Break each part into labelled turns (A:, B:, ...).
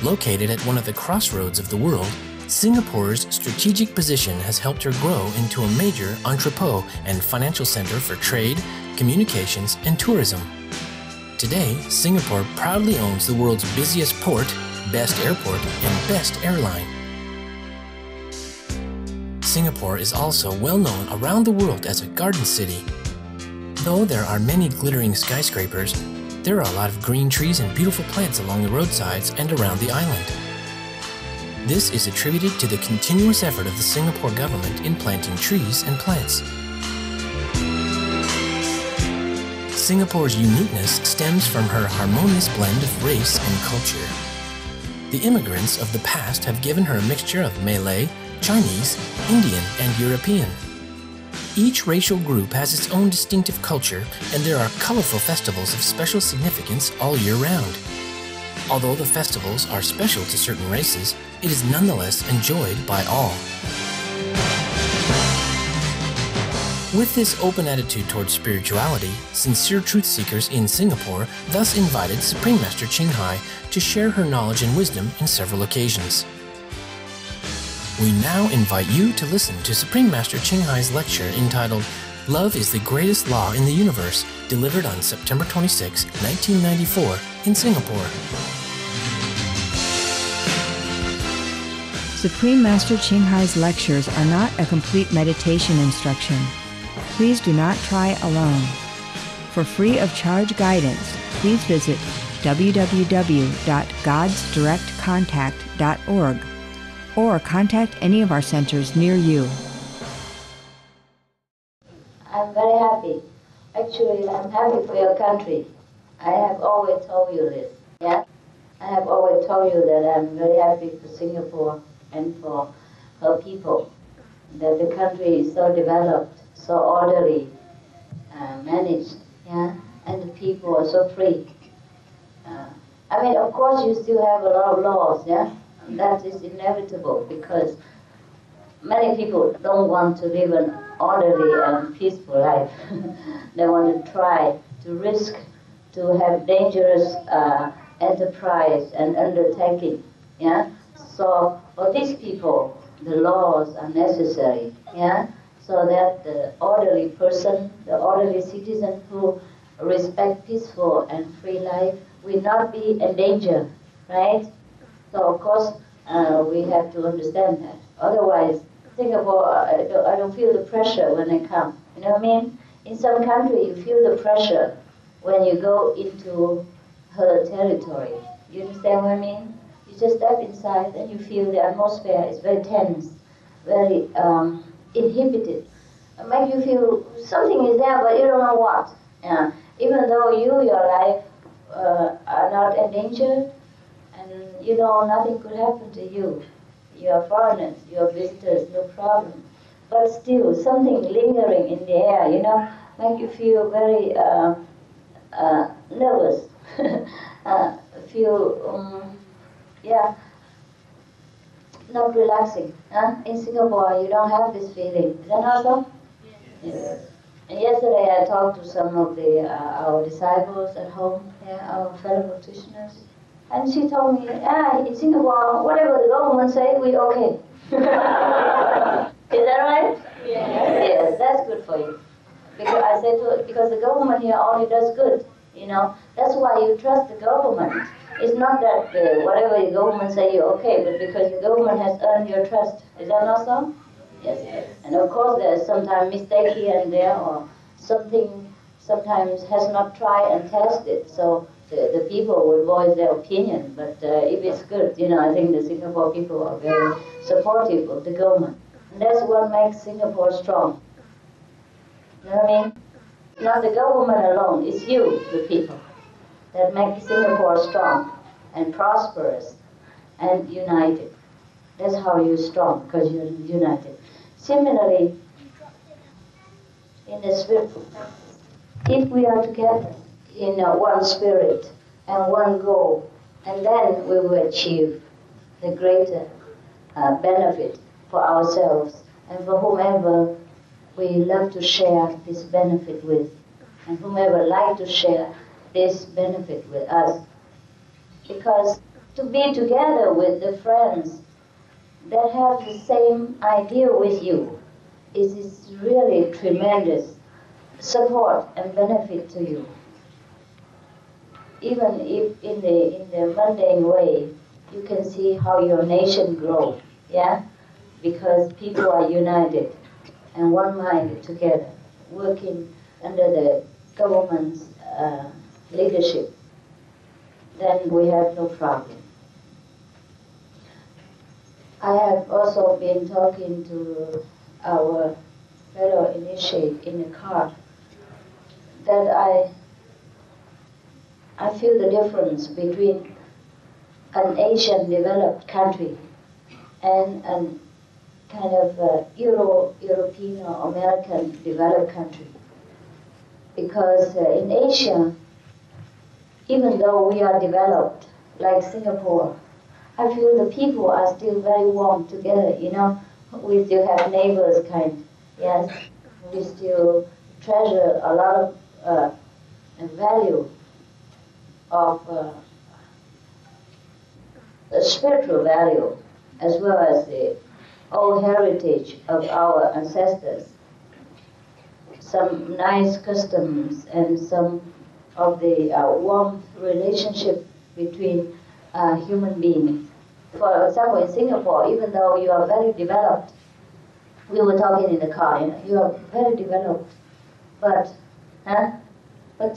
A: Located at one of the crossroads of the world, Singapore's strategic position has helped her grow into a major entrepot and financial center for trade, communications, and tourism. Today, Singapore proudly owns the world's busiest port, best airport, and best airline. Singapore is also well known around the world as a garden city. Though there are many glittering skyscrapers, there are a lot of green trees and beautiful plants along the roadsides and around the island. This is attributed to the continuous effort of the Singapore government in planting trees and plants. Singapore's uniqueness stems from her harmonious blend of race and culture. The immigrants of the past have given her a mixture of Malay, Chinese, Indian, and European. Each racial group has its own distinctive culture, and there are colorful festivals of special significance all year round. Although the festivals are special to certain races, it is nonetheless enjoyed by all. With this open attitude towards spirituality, sincere truth seekers in Singapore thus invited Supreme Master Ching Hai to share her knowledge and wisdom in several occasions. We now invite you to listen to Supreme Master Ching Hai's lecture entitled Love is the Greatest Law in the Universe, delivered on September 26, 1994 in Singapore.
B: Supreme Master Ching Hai's lectures are not a complete meditation instruction. Please do not try alone. For free of charge guidance, please visit www.godsdirectcontact.org or contact any of our centers near you.
C: I'm very happy. Actually, I'm happy for your country. I have always told you this. Yeah? I have always told you that I'm very happy for Singapore and for her people. That the country is so developed, so orderly, managed, yeah? And the people are so free. I mean, of course, you still have a lot of laws, yeah? And that is inevitable because many people don't want to live an orderly and peaceful life. They want to try to risk to have dangerous enterprise and undertaking. Yeah. So for these people, the laws are necessary. Yeah. So that the orderly person, the orderly citizen who respect peaceful and free life will not be in danger, right? So of course, we have to understand that. Otherwise, Singapore, I don't feel the pressure when I come. You know what I mean? In some country, you feel the pressure when you go into her territory. You understand what I mean? You just step inside and you feel the atmosphere is very tense, very inhibited. It makes you feel something is there, but you don't know what. Yeah. Even though your life are not endangered, and you know nothing could happen to you. You are foreigners, you are visitors, no problem. But still, something lingering in the air, you know, make you feel very nervous. Yeah, not relaxing. Huh? In Singapore, you don't have this feeling. Is that not so? Yes. And yesterday, I talked to some of our disciples at home, yeah, our fellow practitioners. And she told me, in Singapore, whatever the government say, we okay. Is that right? Yes. Yes, that's good for you. Because I said to her, because the government here only does good, you know. That's why you trust the government. It's not that whatever the government say, you're okay, but because the government has earned your trust. Is that not so? Yes. And of course, there's sometimes mistake here and there, or something sometimes has not tried and tested. So the people would voice their opinion, but if it's good, you know, I think the Singapore people are very supportive of the government. And that's what makes Singapore strong. You know what I mean? Not the government alone, it's you, the people, that make Singapore strong and prosperous and united. That's how you're strong, because you're united. Similarly, in the spirit, if we are together in one spirit and one goal, and then we will achieve the greater benefit for ourselves and for whomever we love to share this benefit with, and whomever like to share this benefit with us. Because to be together with the friends that have the same idea with you is really tremendous support and benefit to you. Even if in the mundane way, you can see how your nation grows, yeah? Because people are united and one-minded together, working under the government's leadership, then we have no problem. I have also been talking to our fellow initiate in the car that I feel the difference between an Asian developed country and an kind of European or American developed country. Because in Asia, even though we are developed, like Singapore, I feel the people are still very warm together, you know. We still have neighbors kind, yes. We still treasure a lot of value of the spiritual value, as well as the old heritage of our ancestors. Some nice customs and some of the warm relationship between human beings. For example, in Singapore, even though you are very developed, we were talking in the car, you are very developed, but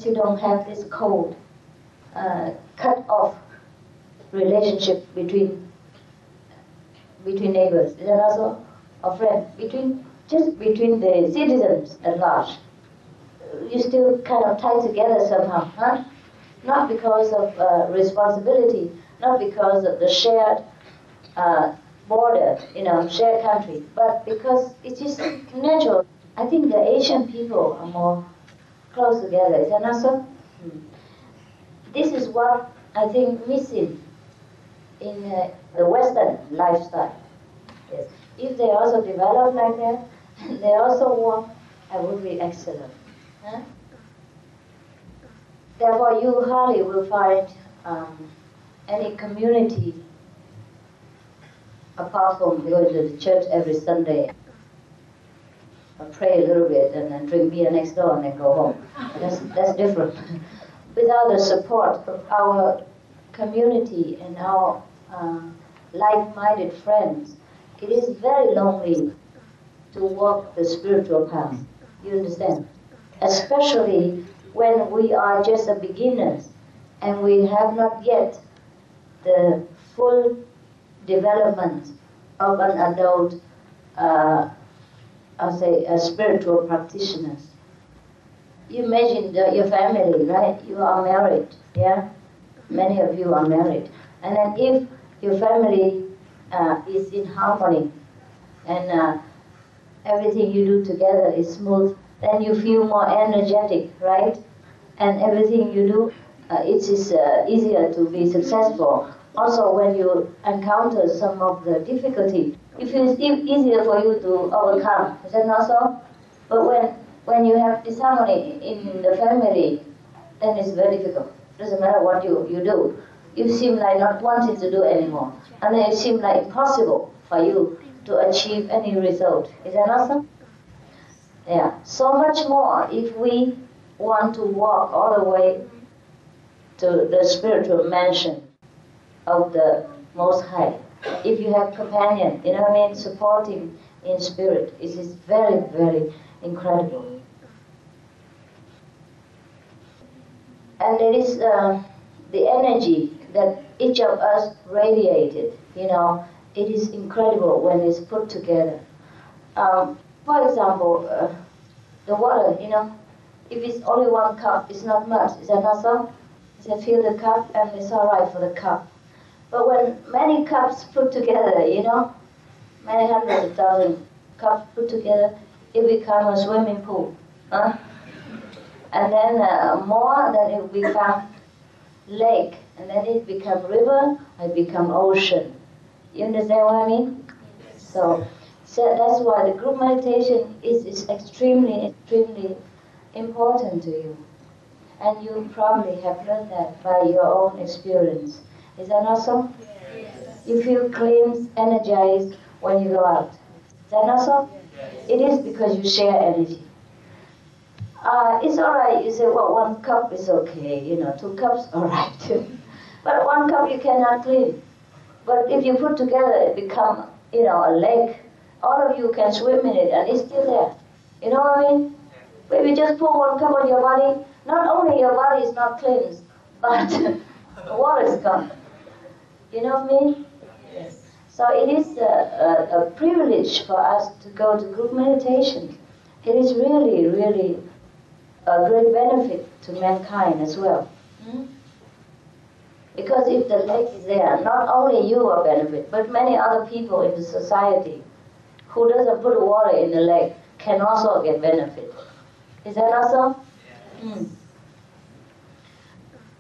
C: you don't have this cold, cut off relationship between neighbors. Is that also a friend? Just between the citizens at large. You still kind of tie together somehow, huh? Not because of responsibility, not because of the shared border, shared country, but because it's just natural. I think the Asian people are more close together. Is that not so? This is what I think missing in the Western lifestyle. Yes. If they also develop like that, and they also want, I would be excellent. Huh? Therefore, you hardly will find any community apart from going to the church every Sunday, pray a little bit, and then drink beer next door and then go home. That's different. Without the support of our community and our like-minded friends, it is very lonely to walk the spiritual path. You understand? Especially when we are just a beginners and we have not yet the full development of an adult, I'll say, a spiritual practitioners. You imagine your family, right? You are married, yeah? Many of you are married. And then if your family is in harmony and everything you do together is smooth, then you feel more energetic, right? And everything you do, it is easier to be successful. Also, when you encounter some of the difficulty, it feels easier for you to overcome. Is that not so? But when you have disharmony in the family, then it's very difficult. Doesn't matter what you do. You seem like not wanting to do anymore. And then it seems like impossible for you to achieve any result. Is that not so? Yeah. So much more if we want to walk all the way to the spiritual mansion of the Most High. If you have companion, supporting in spirit, it is very, very incredible. And it is the energy that each of us radiated, it is incredible when it's put together. For example, the water, if it's only one cup, it's not much. Is that not so? You can fill the cup and it's all right for the cup. But when many cups put together, many hundreds of thousand cups put together, it becomes a swimming pool. Huh? And then more, then it becomes lake, and then it becomes river, it becomes ocean. You understand what I mean? So that's why the group meditation is extremely, extremely important to you. And you probably have learned that by your own experience. Is that not so? You feel clean, energized when you go out. Is that not so? It is because you share energy. It's all right. You say, well, 1 cup is okay. 2 cups, all right. But 1 cup you cannot clean. But if you put together, it becomes, a lake. All of you can swim in it, and it's still there. You know what I mean? But if you just pour 1 cup on your body, not only your body is not cleansed, but the water is gone. You know what I mean? Yes. So it is a privilege for us to go to group meditation. It is really, really a great benefit to mankind as well. Because if the lake is there, not only you will benefit, but many other people in the society who doesn't put water in the lake can also get benefit. Is that not so?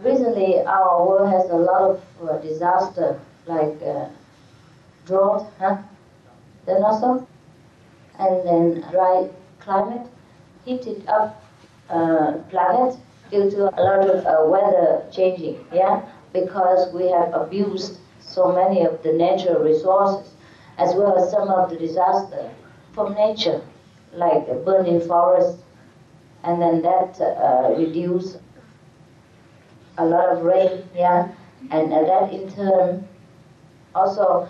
C: Recently, our world has a lot of disaster, like drought, Is that not so? And then dry climate, heated up planet due to a lot of weather changing, because we have abused so many of the natural resources, as well as some of the disaster from nature, like burning forests, and then that reduce a lot of rain, and that in turn also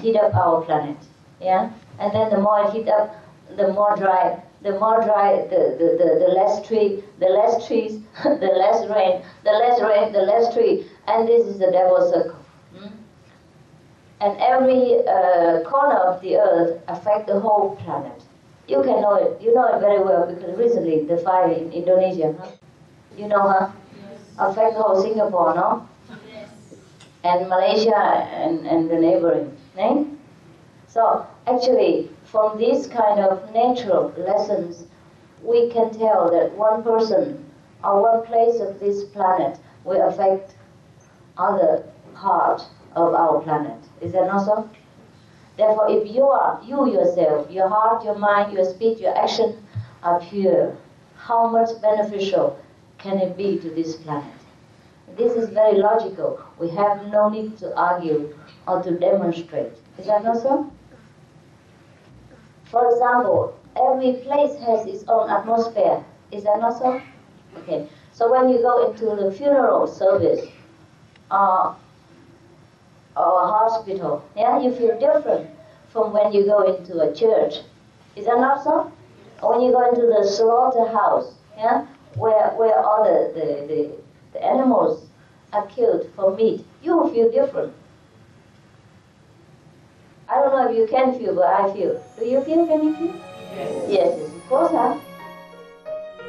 C: heat up our planet, and then the more it heat up, the more dry, the less tree, the less trees, the less rain, the less rain, the less tree, and this is the devil's circle. And every corner of the earth affects the whole planet. You can know it. You know it very well because recently the fire in Indonesia, You know, affect the whole Singapore, no? Yes. And Malaysia and the neighboring, right? So actually, from these kind of natural lessons, we can tell that one person or one place of this planet will affect other part of our planet. Is that not so? Therefore, if you yourself, your heart, your mind, your speech, your action are pure, how much beneficial can it be to this planet? This is very logical. We have no need to argue or to demonstrate. Is that not so? For example, every place has its own atmosphere. Is that not so? Okay. So when you go into the funeral service or a hospital, you feel different from when you go into a church. Is that not so? Or when you go into the slaughterhouse, where all the animals are killed for meat, you will feel different. I don't know if you can feel, but I feel. Do you feel? Can you feel? Yes. Yes, of course,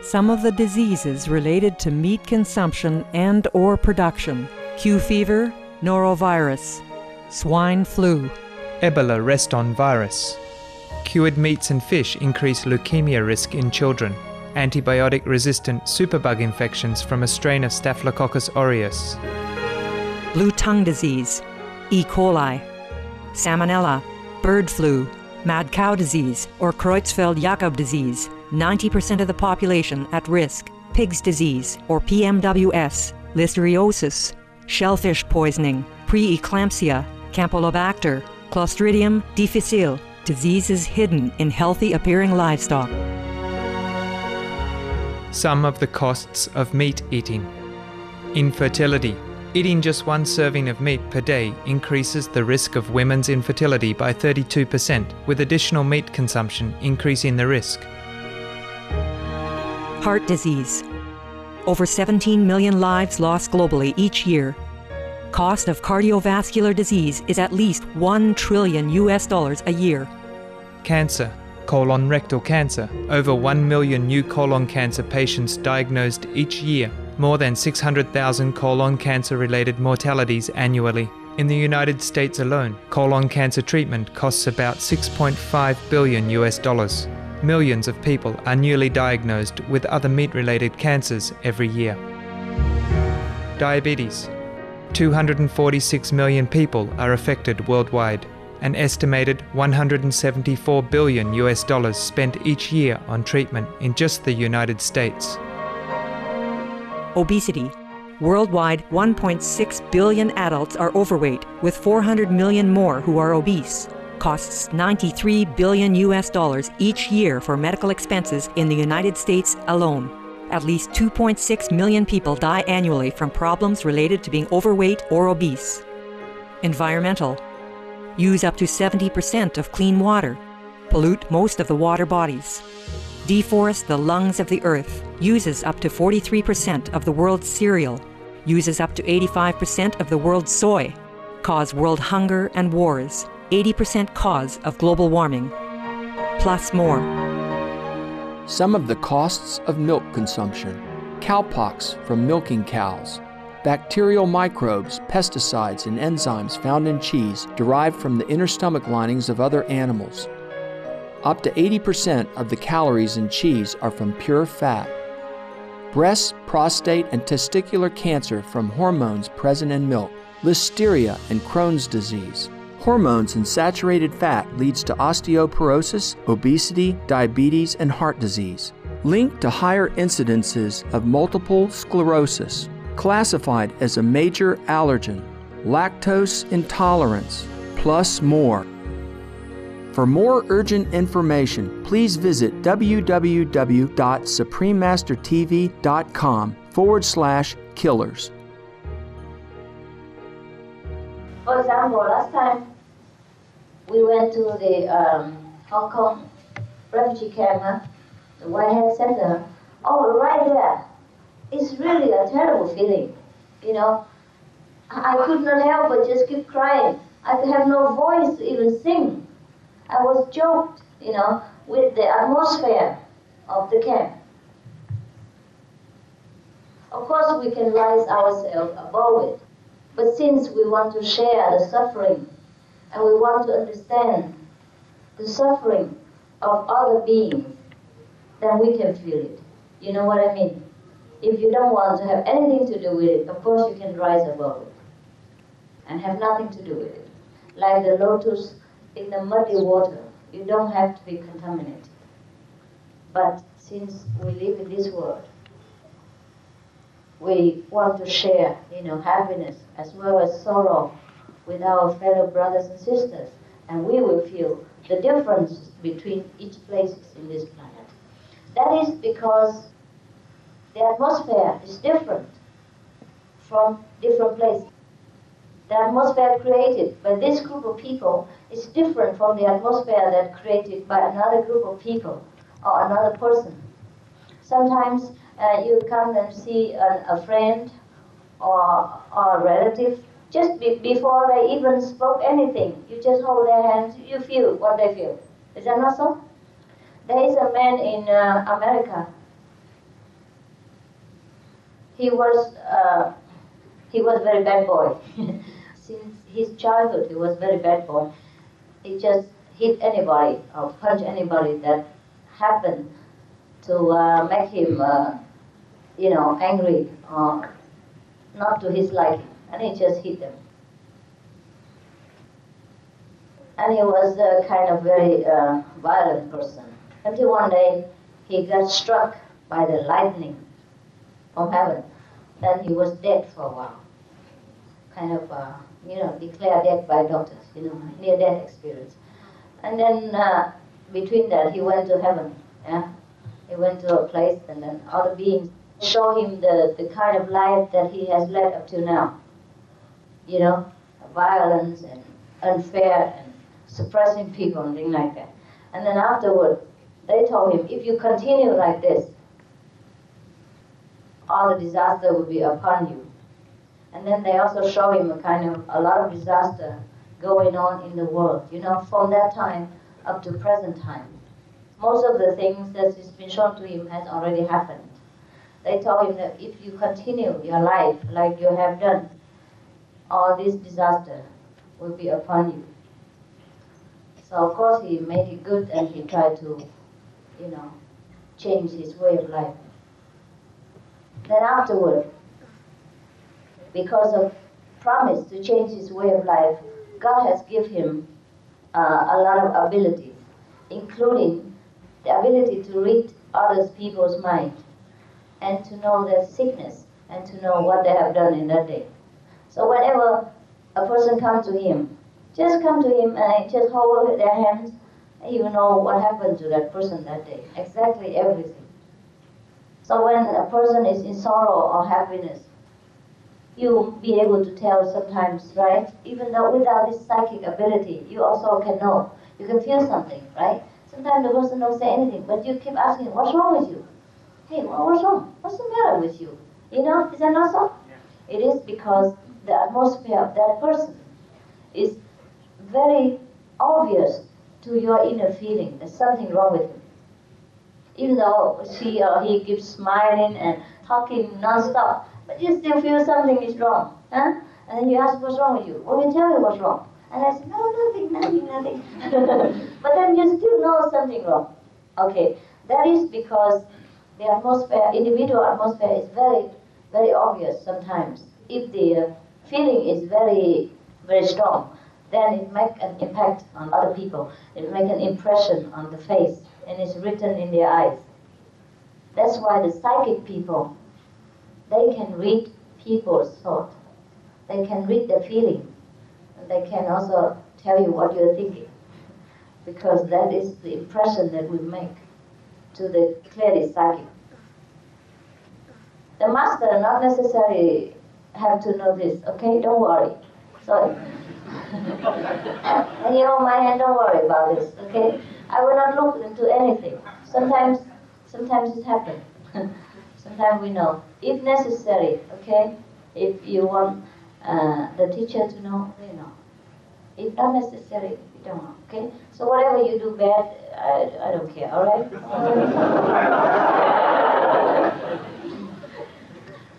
B: Some of the diseases related to meat consumption and/or production: Q fever, norovirus, swine flu,
D: Ebola reston virus. Cured meats and fish increase leukemia risk in children. Antibiotic-resistant superbug infections from a strain of Staphylococcus aureus.
B: blue tongue disease, E. coli, salmonella, bird flu, mad cow disease or Creutzfeldt-Jakob disease, 90% of the population at risk, pig's disease or PMWS, listeriosis, shellfish poisoning, preeclampsia, Campylobacter, Clostridium difficile, diseases hidden in healthy-appearing livestock.
D: Some of the costs of meat eating. Infertility. Eating just 1 serving of meat per day increases the risk of women's infertility by 32%, with additional meat consumption increasing the risk.
B: Heart disease. Over 17 million lives lost globally each year. Cost of cardiovascular disease is at least $1 trillion a year.
D: Cancer. Colon rectal cancer. Over 1 million new colon cancer patients diagnosed each year. More than 600,000 colon cancer-related mortalities annually. In the United States alone, colon cancer treatment costs about $6.5 billion. Millions of people are newly diagnosed with other meat-related cancers every year. Diabetes. 246 million people are affected worldwide. An estimated $174 billion spent each year on treatment in just the United States.
B: Obesity. Worldwide, 1.6 billion adults are overweight, with 400 million more who are obese. Costs $93 billion each year for medical expenses in the United States alone. At least 2.6 million people die annually from problems related to being overweight or obese. Environmental. Use up to 70% of clean water. Pollute most of the water bodies. Deforest the lungs of the earth. Uses up to 43% of the world's cereal. Uses up to 85% of the world's soy. Cause world hunger and wars. 80% cause of global warming. Plus more.
E: Some of the costs of milk consumption: cowpox from milking cows, bacterial microbes, pesticides, and enzymes found in cheese derived from the inner stomach linings of other animals. Up to 80% of the calories in cheese are from pure fat. Breast, prostate, and testicular cancer from hormones present in milk. Listeria and Crohn's disease. Hormones in saturated fat leads to osteoporosis, obesity, diabetes, and heart disease. Linked to higher incidences of multiple sclerosis. Classified as a major allergen. Lactose intolerance. Plus more. For more urgent information, please visit www.suprememastertv.com/killers.
C: For example, last time we went to the Hong Kong refugee camp, the Whitehead Center. Oh, right there. It's really a terrible feeling, you know. I could not help but just keep crying. I have no voice to even sing. I was choked, you know, with the atmosphere of the camp. Of course, we can rise ourselves above it. But since we want to share the suffering, and we want to understand the suffering of other beings, then we can feel it. You know what I mean? If you don't want to have anything to do with it, of course you can rise above it and have nothing to do with it. Like the lotus in the muddy water, you don't have to be contaminated. But since we live in this world, we want to share, you know, happiness as well as sorrow with our fellow brothers and sisters, and we will feel the difference between each places in this planet. That is because the atmosphere is different from different places. The atmosphere created by this group of people is different from the atmosphere that's created by another group of people or another person. Sometimes you come and see a friend or a relative, just before they even spoke anything, you just hold their hands, you feel what they feel. Is that not so? There is a man in America. He was a very bad boy. Since his childhood, he was a very bad boy. He just hit anybody or punch anybody that happened to make him, you know, angry or not to his liking, and he just hit them. And he was a kind of very violent person. Until one day, he got struck by the lightning from heaven. Then he was dead for a while. Kind of, you know, declared dead by doctors, you know, near-death experience. And then between that, he went to heaven. Yeah? He went to a place, and then other beings show him the kind of life that he has led up to now. You know, violence and unfair and suppressing people and things like that. And then afterward, they told him, if you continue like this, all the disaster will be upon you. And then they also show him a lot of disaster going on in the world, you know, from that time up to present time. Most of the things that has been shown to him has already happened. They told him that if you continue your life like you have done, all this disaster will be upon you. So of course he made it good, and he tried to, you know, change his way of life. Then afterward, because of promise to change his way of life, God has given him a lot of abilities, including the ability to read other people's mind and to know their sickness and to know what they have done in that day. So whenever a person comes to him, just come to him and just hold their hands, and you know what happened to that person that day, exactly everything. So when a person is in sorrow or happiness, you'll be able to tell sometimes, right? Even though without this psychic ability, you also can know. You can feel something, right? Sometimes the person don't say anything, but you keep asking, what's wrong with you? Hey, what's wrong? What's the matter with you? You know, is that not so? Yeah. It is because the atmosphere of that person is very obvious to your inner feeling. There's something wrong with him. Even though she or he keeps smiling and talking non-stop, but you still feel something is wrong. Huh? And then you ask, what's wrong with you? Well, you tell me what's wrong. And I say, no, nothing. But then you still know something wrong. Okay, that is because the atmosphere, individual atmosphere is very, very obvious sometimes. If the feeling is very, very strong, then it makes an impact on other people. It makes an impression on the face, and it's written in their eyes. That's why the psychic people, they can read people's thought. They can read the feeling. And they can also tell you what you're thinking. Because that is the impression that we make to the clearly psychic. The master not necessarily have to know this, okay? Don't worry. So, and you hold my hand, don't worry about this, okay? I will not look into anything. Sometimes it happens. Sometimes we know. If necessary, okay? If you want the teacher to know, they know. If not necessary, you don't know, okay? So whatever you do bad, I don't care, all right?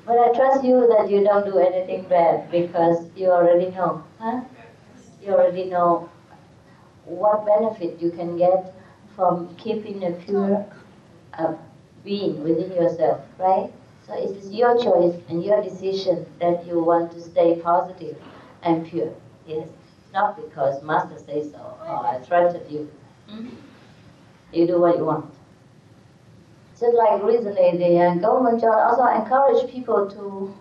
C: But I trust you that you don't do anything bad because you already know, huh? You already know what benefit you can get from keeping a pure being within yourself, right? So it is your choice and your decision that you want to stay positive and pure. Yes, not because Master says so, or I threatened you. You do what you want. Just like recently, the government also encourage people to,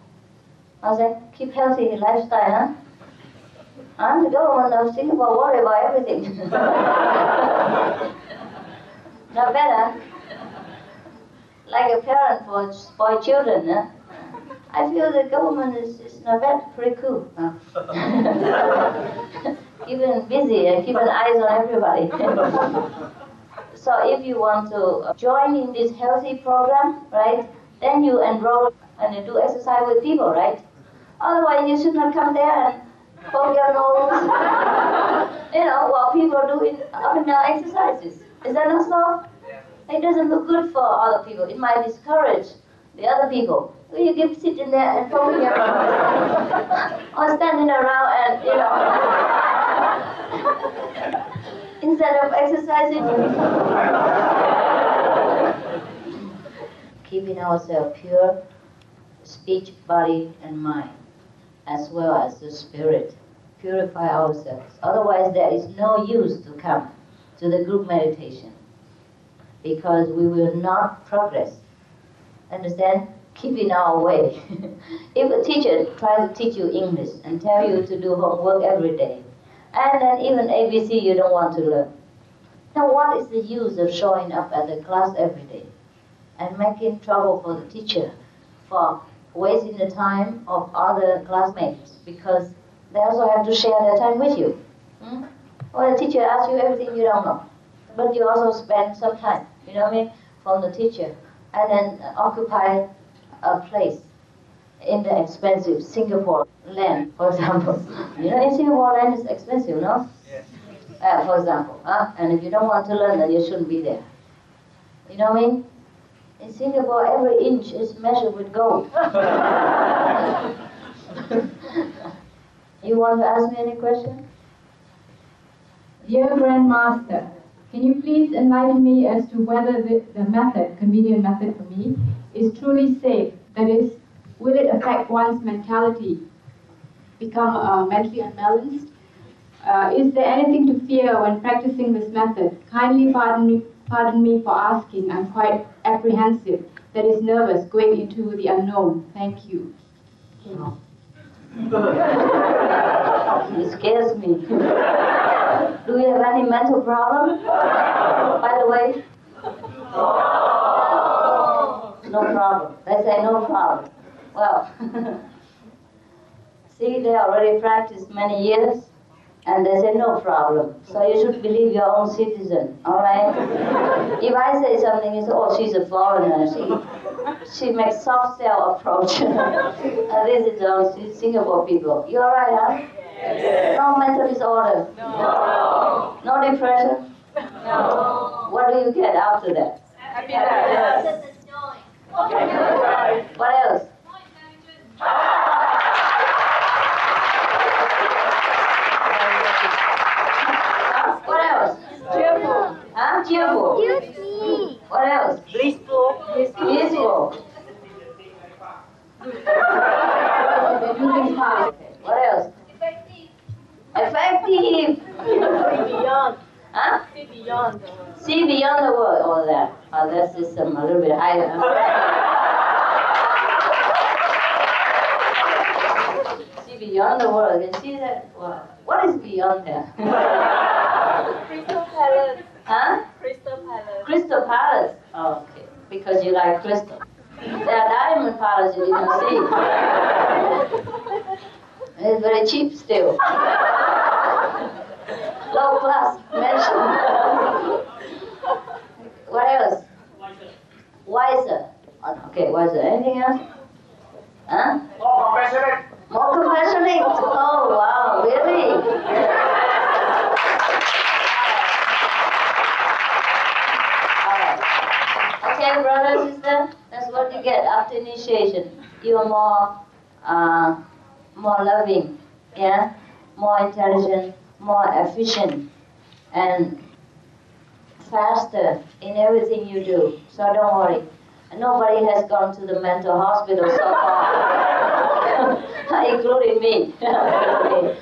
C: keep healthy lifestyle, huh? The government of Singapore worry about everything. Not better. Like a parent for children, huh? I feel the government is not bad, pretty cool. Huh? Keeping busy and keeping eyes on everybody. So if you want to join in this healthy program, right, then you enroll and you do exercise with people, right? Otherwise, you should not come there and poke your nose, while people are doing up and down exercises. Is that not so? It doesn't look good for other people. It might discourage the other people. So you keep sitting there and poking your nose, or standing around and, instead of exercising. Keeping ourselves pure, speech, body, and mind, as well as the spirit. Purify ourselves. Otherwise, there is no use to come to the group meditation, because we will not progress. Understand? Keep in our way. If a teacher tries to teach you English and tell you to do homework every day, and then even ABC you don't want to learn, now what is the use of showing up at the class every day and making trouble for the teacher, for wasting the time of other classmates, because they also have to share their time with you. Or the teacher asks you everything you don't know, but you also spend some time, from the teacher, and then occupy a place in the expensive Singapore land, for example. In Singapore land is expensive, no? Yeah. For example, and if you don't want to learn, then you shouldn't be there. You know what I mean? In Singapore, every inch is measured with gold. You want to ask me any question?
F: Dear Grandmaster, can you please enlighten me as to whether the method, convenient method for me, is truly safe? That is, will it affect one's mentality, become mentally unbalanced? Is there anything to fear when practicing this method? Kindly pardon me for asking. I'm quite apprehensive that is nervous going into the unknown? Thank you.
C: Oh. It scares me. Do you have any mental problem, by the way? No problem. They say no problem. Well, see, they already practiced many years, and they say no problem. So you should believe your own citizen, all right? If I say something, you say, oh, she's a foreigner. She makes soft sell approach. This is all Singapore people. You all right, huh? Yes. No mental disorder? No. No depression? No. What do you get after that? Happiness. What else? What else? Cheerful. Huh? Cheerful.
G: Excuse me.
C: What else?
G: Blissful.
C: Peaceful. What else? Effective.
G: See beyond.
C: Huh?
G: See beyond the world.
C: See beyond the world. Oh, that. Oh, that system a little bit higher. See beyond the world. You see that? What is beyond there?
G: Crystal Palace.
C: Huh?
G: Crystal Palace.
C: Crystal Palace. Oh, okay. Because you like crystal. There are diamond palace you didn't see. It's very cheap still. Low class mansion. What else? Wiser. Okay, wiser. Anything else? Huh?
H: More compassionate.
C: More compassionate. Oh, wow, really? Okay, brother, sister, that's what you get after initiation. You're more loving, yeah, more intelligent, more efficient, and faster in everything you do. So don't worry. Nobody has gone to the mental hospital so far, including me. I'm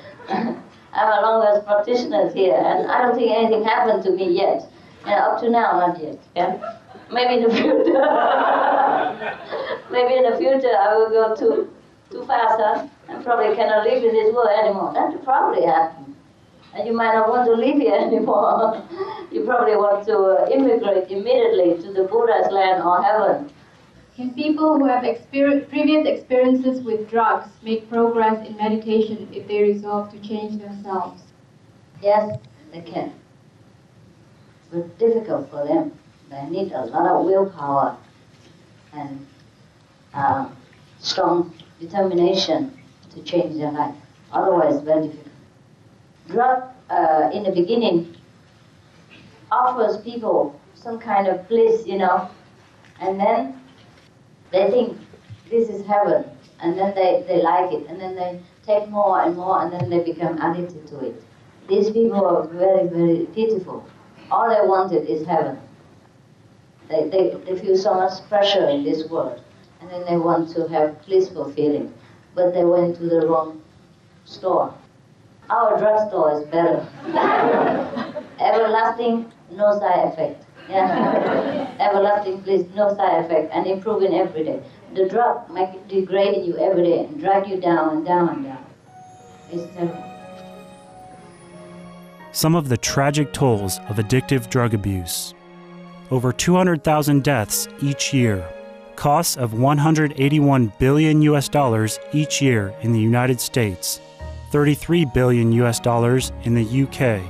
C: a longest practitioner here, and I don't think anything happened to me yet. Up to now, not yet. Yeah. Maybe in the future. Maybe in the future I will go too fast, huh? And probably cannot live in this world anymore. That will probably happen. And you might not want to live here anymore. You probably want to immigrate immediately to the Buddha's land or heaven.
F: Can people who have previous experiences with drugs make progress in meditation if they resolve to change themselves?
C: Yes, they can. But difficult for them. They need a lot of willpower and strong determination to change their life. Otherwise, very difficult. Drug, in the beginning, offers people some kind of bliss, and then they think this is heaven, and then they like it, and then they take more and more, and then they become addicted to it. These people are very, very pitiful. All they wanted is heaven. They feel so much pressure in this world, and then they want to have blissful feeling, but they went to the wrong store. Our drugstore is better. Everlasting, no side effect. Yeah. Everlasting bliss, no side effect, and improving every day. The drug might degrade you every day and drag you down and down and down. It's terrible.
I: Some of the tragic tolls of addictive drug abuse. Over 200,000 deaths each year. Costs of $181 billion each year in the United States. $33 billion in the UK.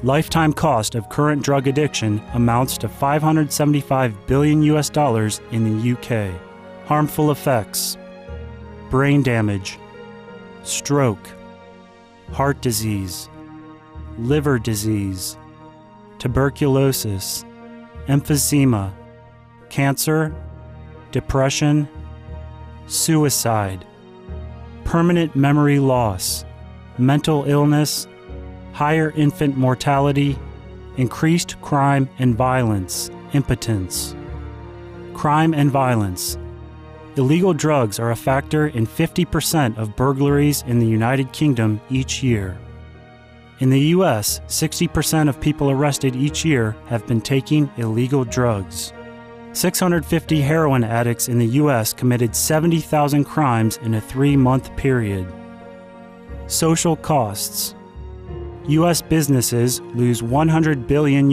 I: Lifetime cost of current drug addiction amounts to $575 billion in the UK. Harmful effects: brain damage, stroke, heart disease, liver disease, tuberculosis, emphysema, cancer, depression, suicide, permanent memory loss, mental illness, higher infant mortality, increased crime and violence, impotence. Crime and violence. Illegal drugs are a factor in 50% of burglaries in the United Kingdom each year. In the U.S., 60% of people arrested each year have been taking illegal drugs. 650 heroin addicts in the U.S. committed 70,000 crimes in a 3-month period. Social costs. U.S. businesses lose $100 billion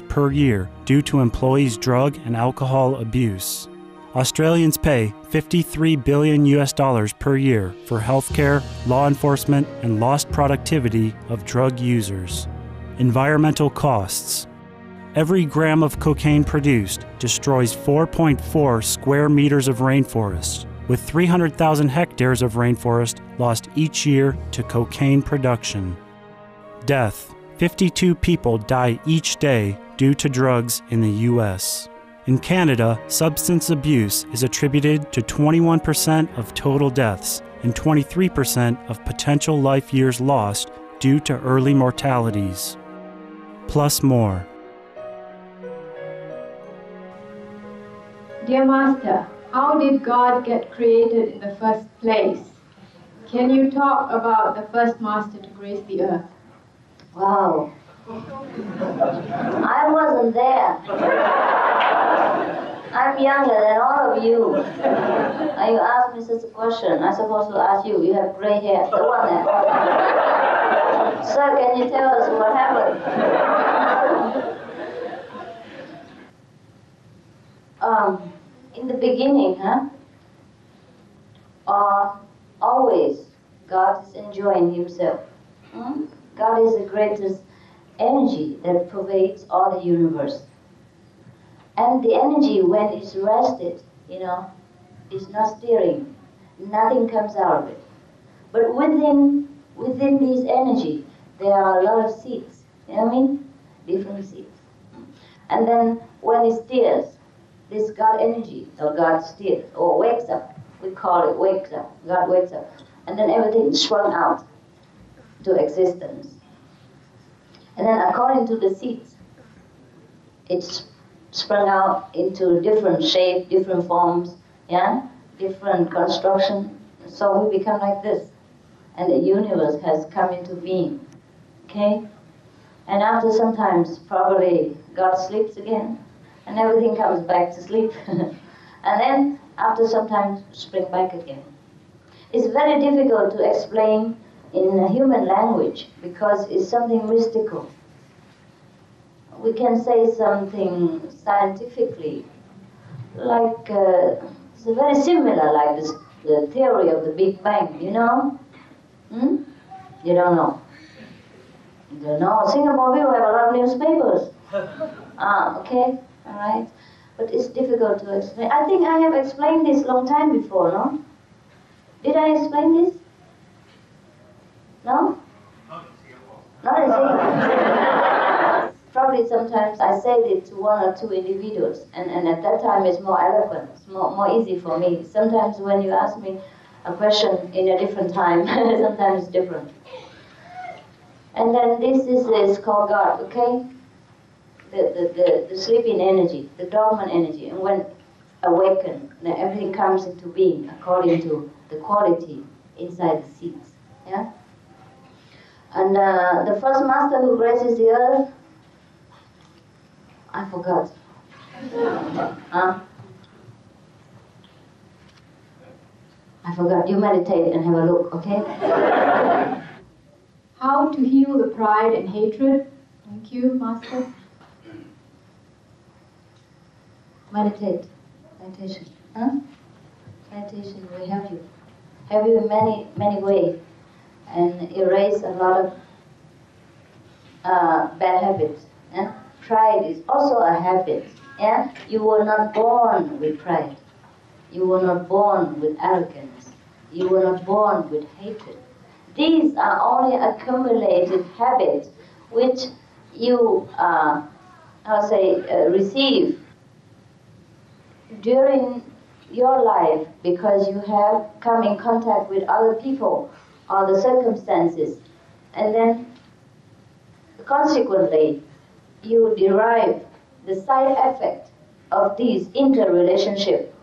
I: per year due to employees' drug and alcohol abuse. Australians pay $53 billion per year for healthcare, law enforcement, and lost productivity of drug users. Environmental costs. Every gram of cocaine produced destroys 4.4 square meters of rainforest, with 300,000 hectares of rainforest lost each year to cocaine production. Death. 52 people die each day due to drugs in the U.S. In Canada, substance abuse is attributed to 21% of total deaths and 23% of potential life years lost due to early mortalities. Plus more.
F: Dear Master, how did God get created in the first place? Can you talk about the first Master to grace the earth?
C: Wow. I wasn't there. I'm younger than all of you. And you asked me such a question. I'm supposed to ask you. You have gray hair. The one there. Sir, can you tell us what happened? In the beginning, always God is enjoying himself. God is the greatest energy that pervades all the universe. And the energy, when it's rested, is not stirring. Nothing comes out of it. But within this energy, there are a lot of seeds. You know what I mean? Different seeds. And then when it stirs, this God energy, or God stirs, or wakes up, we call it wakes up. God wakes up. And then everything is sprung out to existence. And then according to the seeds, it's sprung out into different shape, different forms, different construction. So we become like this. And the universe has come into being. Okay? And after sometimes, probably God sleeps again, and everything comes back to sleep. And then after some time, spring back again. It's very difficult to explain in a human language because it's something mystical. We can say something scientifically, like it's very similar, like the theory of the Big Bang. You know? You don't know. You don't know. Singapore, we have a lot of newspapers. Okay, all right. But it's difficult to explain. I think I have explained this long time before, no? Did I explain this? No? Not in Singapore. Probably sometimes I said it to one or two individuals, and at that time it's more eloquent, it's more easy for me. Sometimes when you ask me a question in a different time, sometimes it's different. And then this is called God, okay? The sleeping energy, the dormant energy, and when awakened, then everything comes into being according to the quality inside the seeds. Yeah. And the first master who graces the earth, I forgot. I forgot. You meditate and have a look, okay?
F: How to heal the pride and hatred? Thank you, Master.
C: Meditate. Meditation. Meditation will help you. Help you in many ways. And erase a lot of bad habits. Pride is also a habit. You were not born with pride. You were not born with arrogance. You were not born with hatred. These are only accumulated habits which you, receive during your life because you have come in contact with other people or the circumstances. And then, consequently, you derive the side effect of these interrelationship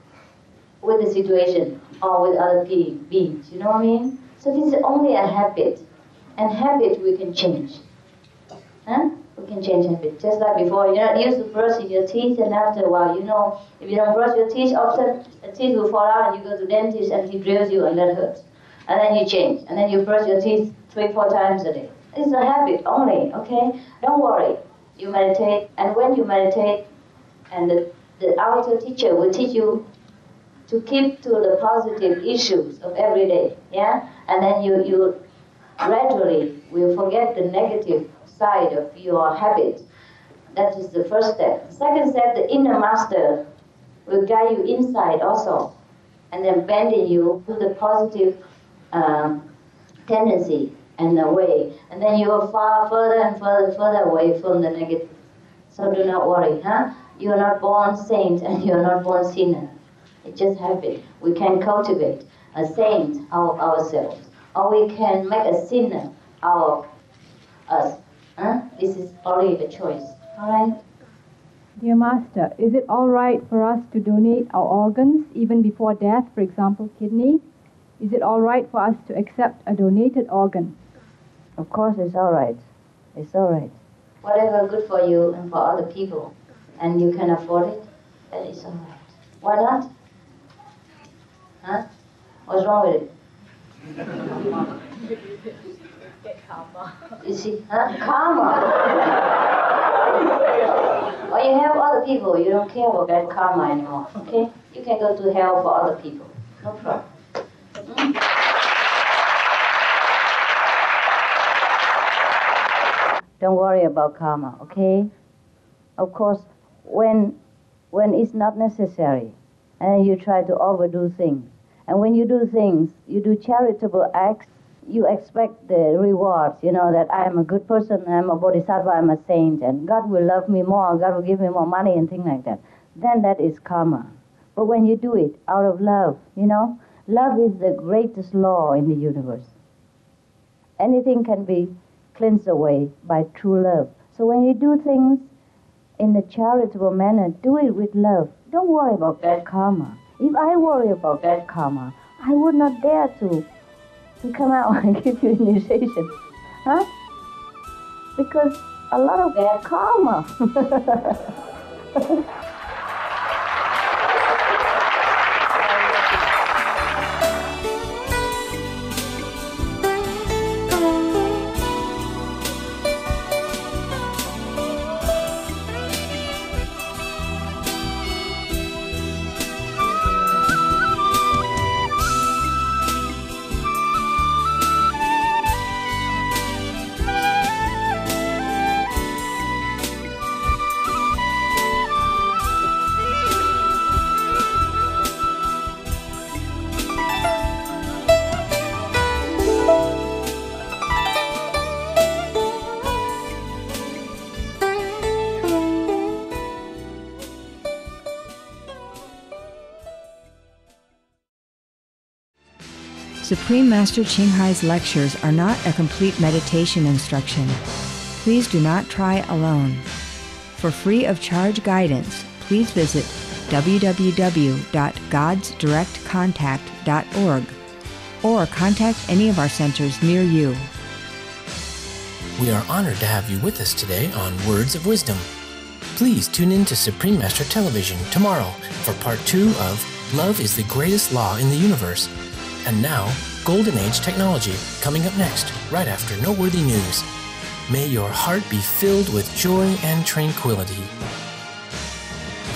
C: with the situation or with other beings. You know what I mean? So this is only a habit. And habit we can change. We We can change habits. Just like before, you're not used to brushing your teeth, and after a while, you know, if you don't brush your teeth often, the teeth will fall out, and you go to the dentist, and he drills you, and that hurts. And then you change, and then you brush your teeth 3-4 times a day. It's a habit only, okay? Don't worry. You meditate, and when you meditate, and the outer teacher will teach you to keep to the positive issues of every day, yeah? And then you gradually will forget the negative side of your habit. That is the first step. Second step, the inner master will guide you inside also, and then bending you to the positive tendency and the way. And then you are far further and further away from the negative. So do not worry, huh? You are not born saint and you are not born sinner. It just happens. We can cultivate a saint out of ourselves, or we can make a sinner out of us. Huh? This is only the choice. All right?
F: Dear Master, is it all right for us to donate our organs even before death, for example, kidney? Is it all right for us to accept a donated organ?
C: Of course, it's all right. It's all right. Whatever good for you and for other people, and you can afford it, that is all right. Why not? Huh? What's wrong with it?
G: Get karma.
C: You see, huh? Karma. When you help other people, you don't care about that karma anymore, okay? You can go to hell for other people. No problem. Don't worry about karma, okay? Of course, when it's not necessary, and you try to overdo things, and when you do things, you do charitable acts, you expect the rewards, you know, that I am a good person, I am a bodhisattva, I am a saint, and God will love me more, God will give me more money, and things like that. Then that is karma. But when you do it out of love, you know, love is the greatest law in the universe. Anything can be cleansed away by true love. So when you do things in a charitable manner, do it with love. Don't worry about bad karma. If I worry about bad karma, I would not dare to come out and give you initiation. Huh? Because a lot of bad karma.
B: Supreme Master Ching Hai's lectures are not a complete meditation instruction. Please do not try alone. For free of charge guidance, please visit www.godsdirectcontact.org or contact any of our centers near you.
A: We are honored to have you with us today on Words of Wisdom. Please tune in to Supreme Master Television tomorrow for part 2 of Love is the Greatest Law in the Universe. And now, Golden Age Technology, coming up next, right after Noteworthy News. May your heart be filled with joy and tranquility.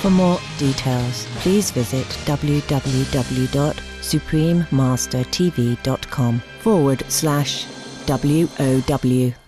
H: For more details, please visit www.suprememastertv.com/WOW.